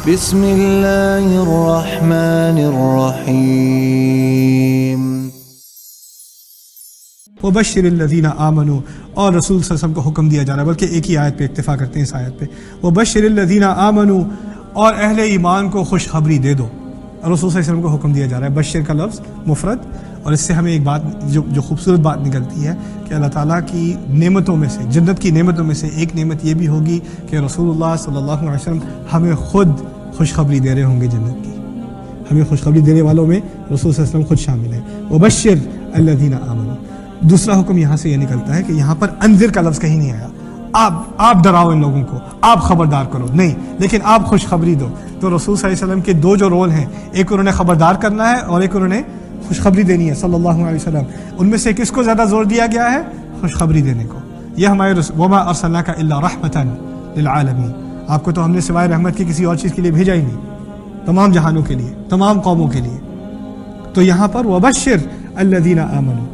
بسم اللہ الرحمن الرحیم وبشر الذین آمنوا، اور رسول صلی اللہ علیہ وسلم کو حکم دیا جا رہا ہے، بلکہ ایک ہی آیت پہ اکتفا کرتے ہیں اس آیت پہ، وبشر الذین آمنوا، اور اہل ایمان کو خوشخبری دے دو. اور رسول صلی اللہ علیہ وسلم کو حکم دیا جا رہا ہے. بشر کا لفظ مفرد، اور اس سے ہمیں ایک بات جو خوبصورت بات نکلتی ہے کہ اللہ تعالیٰ کی نعمتوں میں سے، جنت کی نعمتوں میں سے ایک نعمت یہ بھی ہوگی کہ رسول اللہ صلی اللہ علیہ وسلم ہمیں خود خوشخبری دے رہے ہوں گے جنت کی. ہمیں خوشخبری دینے والوں میں رسول صلی اللہ علیہ وسلم خود شامل ہیں. وبشر الذین آمنوا. دوسرا حکم یہاں سے یہ نکلتا ہے کہ یہاں پر انذر کا لفظ کہیں نہیں آیا. آپ ڈراؤ ان لوگوں کو، آپ خبردار کرو نہیں، لیکن آپ خوشخبری دو. تو رسول صلی اللہ علیہ وسلم کے دو جو رول ہیں، ایک انہوں نے خبردار کرنا ہے اور ایک انہوں نے خوشخبری دینی ہے صلی اللہ علیہ وسلم. ان میں سے کس کو زیادہ زور دیا گیا ہے؟ خوشخبری دینے کو. یہ ہمارے وما ارسلناک الا رحمۃ للعالمین، آپ کو تو ہم نے سوائے رحمت کی کسی اور چیز کے لیے بھیجا ہی نہیں، تمام جہانوں کے لیے، تمام قوموں کے لیے. تو یہاں پر وبشر الذین آمنوا،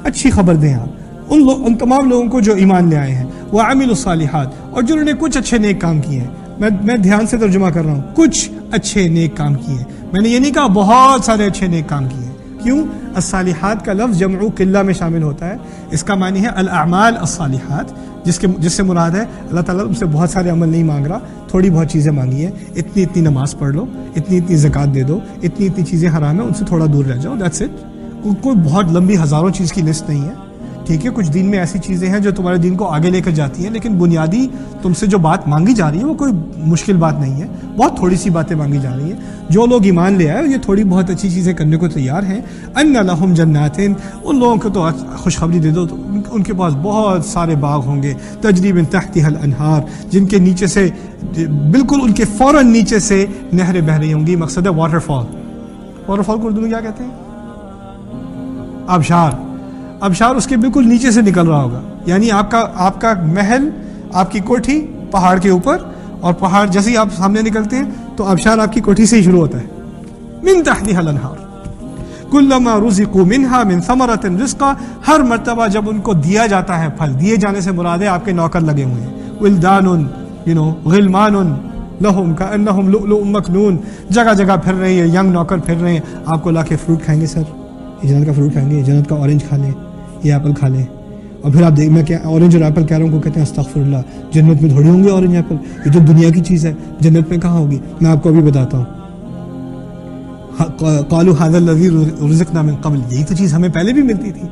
اچھی خبر دیں آپ ان تمام لوگوں کو جو ایمان لے آئے ہیں، وعملوا الصالحات، اور جنہوں نے کچھ اچھے نیک کام کیے ہیں. میں دھیان سے ترجمہ کر رہا ہوں، کچھ اچھے نیک کام کیے ہیں. میں نے یہ نہیں کہا بہت سارے اچھے نیک کام کیے ہیں. کیوں؟ الصالحات کا لفظ جمع قلہ میں شامل ہوتا ہے. اس کا معنی ہے الاعمال الصالحات، جس سے مراد ہے اللہ تعالیٰ تم سے بہت سارے عمل نہیں مانگ رہا، تھوڑی بہت چیزیں مانگی ہیں. اتنی نماز پڑھ لو، اتنی زکوٰۃ دے دو، اتنی چیزیں حرام ہیں ان سے تھوڑا دور رہ جاؤ، دیٹس اٹ. کوئی بہت لمبی ہزاروں چیز کی لسٹ نہیں ہے. ٹھیک ہے، کچھ دین میں ایسی چیزیں ہیں جو تمہارے دین کو آگے لے کر جاتی ہیں، لیکن بنیادی تم سے جو بات مانگی جا رہی ہے وہ کوئی مشکل بات نہیں ہے. بہت تھوڑی سی باتیں مانگی جا رہی ہیں. جو لوگ ایمان لے آئے یہ تھوڑی بہت اچھی چیزیں کرنے کو تیار ہیں. ان لہم جنات، ان لوگوں کو تو خوشخبری دے دو، تو ان کے پاس بہت سارے باغ ہوں گے، تجری من تحتها الانہار، جن کے نیچے سے بالکل ان کے فوراً نیچے سے نہریں بہہ رہی ہوں گی. مقصد ہے واٹر فال. واٹر فال کو اردو میں کیا کہتے ہیں؟ آبشار. آبشار اس کے بالکل نیچے سے نکل رہا ہوگا. یعنی آپ کا محل، آپ کی کوٹھی پہاڑ کے اوپر، اور پہاڑ جیسے ہی آپ سامنے نکلتے ہیں تو آبشار آپ کی کوٹھی سے ہی شروع ہوتا ہے. من تحتها الانہار کلما رزقوا منها من ثمرۃ رزقا، ہر مرتبہ جب ان کو دیا جاتا ہے پھل، دیے جانے سے مراد ہے آپ کے نوکر لگے ہوئے ہیں. ولدان غلمان لہم کانہم لؤلؤ مکنون، جگہ جگہ پھر رہے ہیں، ینگ نوکر پھر رہے ہیں. آپ کو لا کے فروٹ کھائیں گے، سر یہ جنت کا فروٹ کھائیں گے، جنت کا اورنج کھا لیں، یہ ایپل کھا لیں. اور پھر آپ میں کیا اورنج اور ایپل کہہ رہا ہوں کو کہتے ہیں استغفر اللہ، جنت میں تھوڑی ہوں گے اورنج ایپل، یہ تو دنیا کی چیز ہے، جنت میں کہاں ہوگی؟ میں آپ کو ابھی بتاتا ہوں. قالوا هذا الذي رزقنا من قبل، یہی تو چیز ہمیں پہلے بھی ملتی تھی.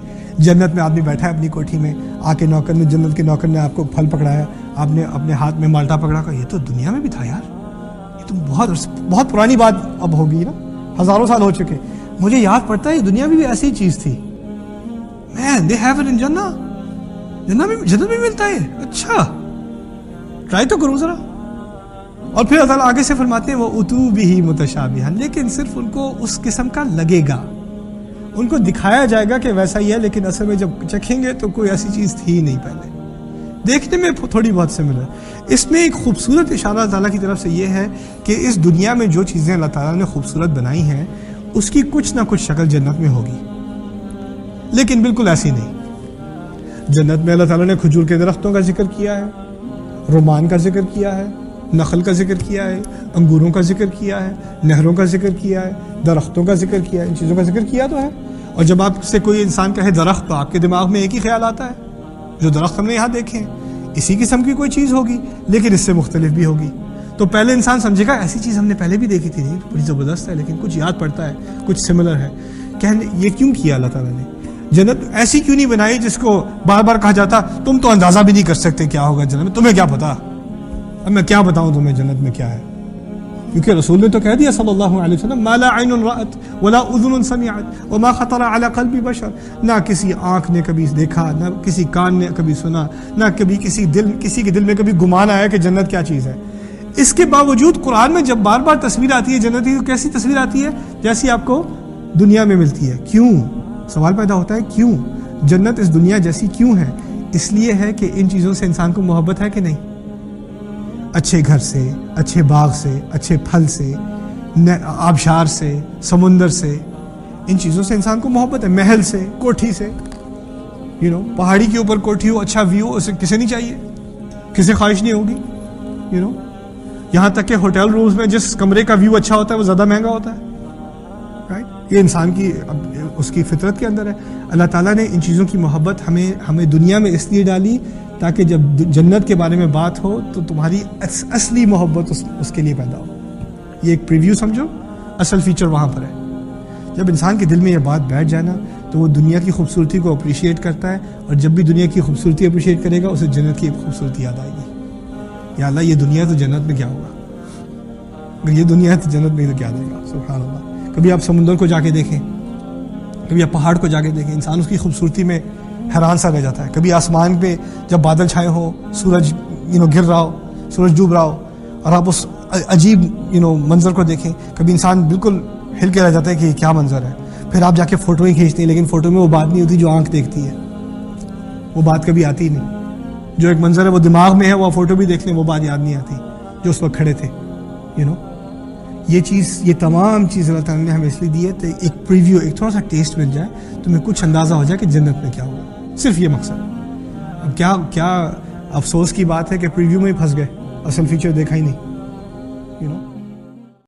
جنت میں آدمی بیٹھا ہے اپنی کوٹھی میں، آ کے جنت کے نوکر نے آپ کو پھل پکڑایا، آپ نے اپنے ہاتھ میں مالٹا پکڑا، کہ یہ تو دنیا میں بھی تھا یار، یہ تو بہت پرانی بات اب ہوگی نا، ہزاروں سال ہو چکے. مجھے یاد پڑتا ہے یہ دنیا میں بھی ایسی ہی چیز تھی. Man, they have it in جنت میں ملتا ہے. اچھا ٹرائی تو کروں ذرا. اور پھر اللہ تعالیٰ آگے سے فرماتے ہیں وہ اتو بھی متشابہا، لیکن صرف ان کو اس قسم کا لگے گا، ان کو دکھایا جائے گا کہ ویسا ہی ہے، لیکن اصل میں جب چکھیں گے تو کوئی ایسی چیز تھی ہی نہیں پہلے. دیکھنے میں تھوڑی بہت سملر. اس میں ایک خوبصورت اشارہ اللہ تعالیٰ کی طرف سے یہ ہے کہ اس دنیا میں جو چیزیں اللہ تعالیٰ نے خوبصورت بنائی ہیں اس کی کچھ نہ کچھ شکل جنت میں ہوگی، لیکن بالکل ایسی نہیں. جنت میں اللہ تعالیٰ نے کھجور کے درختوں کا ذکر کیا ہے، رومان کا ذکر کیا ہے، نخل کا ذکر کیا ہے، انگوروں کا ذکر کیا ہے، نہروں کا ذکر کیا ہے، درختوں کا ذکر کیا ہے. ان چیزوں کا ذکر کیا تو ہے. اور جب آپ سے کوئی انسان کہے درخت تو آپ کے دماغ میں ایک ہی خیال آتا ہے، جو درخت ہم نے یہاں دیکھے ہیں اسی قسم کی کوئی چیز ہوگی، لیکن اس سے مختلف بھی ہوگی. تو پہلے انسان سمجھے گا ایسی چیز ہم نے پہلے بھی دیکھی تھی، نہیں بڑی زبردست ہے، لیکن کچھ یاد پڑتا ہے، کچھ سملر ہے. کہنے یہ کیوں کیا اللہ تعالیٰ نے؟ جنت ایسی کیوں نہیں بنائی جس کو بار بار کہا جاتا تم تو اندازہ بھی نہیں کر سکتے کیا ہوگا جنت میں، تمہیں کیا پتا؟ اب میں کیا بتاؤں تمہیں جنت میں کیا ہے؟ کیونکہ رسول نے تو کہہ دیا صلی اللہ علیہ وسلم ما لا عین رأت ولا اذن سمعت وما خطر على قلب بشر، نہ کسی آنکھ نے کبھی دیکھا، نہ کسی کان نے کبھی سنا، نہ کبھی کسی کے دل میں کبھی گمان آیا کہ جنت کیا چیز ہے. اس کے باوجود قرآن میں جب بار بار تصویر آتی ہے جنت کی تو کیسی تصویر آتی ہے؟ جیسی آپ کو دنیا میں ملتی ہے. کیوں؟ سوال پیدا ہوتا ہے کیوں جنت اس دنیا جیسی کیوں ہے؟ اس لیے ہے کہ ان چیزوں سے انسان کو محبت ہے کہ نہیں؟ اچھے گھر سے، اچھے باغ سے، اچھے پھل سے، آبشار سے، سمندر سے، ان چیزوں سے انسان کو محبت ہے. محل سے، کوٹھی سے، پہاڑی کے اوپر کوٹھی ہو، اچھا ویو، اسے کسے نہیں چاہیے، کسے خواہش نہیں ہوگی. یہاں تک کہ ہوٹل رومز میں جس کمرے کا ویو اچھا ہوتا ہے وہ زیادہ مہنگا ہوتا ہے، رائٹ؟ یہ انسان کی اس کی فطرت کے اندر ہے. اللہ تعالیٰ نے ان چیزوں کی محبت ہمیں دنیا میں اس لیے ڈالی تاکہ جب جنت کے بارے میں بات ہو تو تمہاری اصلی محبت اس کے لیے پیدا ہو. یہ ایک پریویو سمجھو، اصل فیچر وہاں پر ہے. جب انسان کے دل میں یہ بات بیٹھ جائے نا تو وہ دنیا کی خوبصورتی کو اپریشیٹ کرتا ہے، اور جب بھی دنیا کی خوبصورتی اپریشیٹ کرے گا اسے جنت کی خوبصورتی یاد آئے گی. یا اللہ یہ دنیا تو جنت میں کیا ہوگا، اگر یہ دنیا ہے تو جنت میں تو کیا دے گا. سبحان اللہ. کبھی آپ سمندر کو جا کے دیکھیں، کبھی آپ پہاڑ کو جا کے دیکھیں، انسان اس کی خوبصورتی میں حیران سا رہ جاتا ہے. کبھی آسمان پہ جب بادل چھائے ہوں، سورج گر رہا ہو، سورج ڈوب رہا ہو، اور آپ اس عجیب منظر کو دیکھیں، کبھی انسان بالکل ہل کے رہ جاتا ہے کہ یہ کیا منظر ہے. پھر آپ جا کے فوٹو ہی کھینچتے ہیں، لیکن فوٹو میں وہ بات نہیں ہوتی جو آنکھ دیکھتی ہے، وہ بات کبھی آتی ہی نہیں. جو ایک منظر ہے وہ دماغ میں ہے، وہ فوٹو بھی دیکھ لیں وہ بات یاد نہیں آتی جو اس وقت کھڑے تھے. یہ تمام چیز اللہ تعالیٰ نے ہمیں اس لیے دی ہے تو ایک پریویو، ایک تھوڑا سا ٹیسٹ مل جائے، تمہیں کچھ اندازہ ہو جائے کہ جنت میں کیا ہوگا. صرف یہ مقصد. اب کیا افسوس کی بات ہے کہ پریویو میں ہی پھنس گئے، اصل فیچر دیکھا ہی نہیں.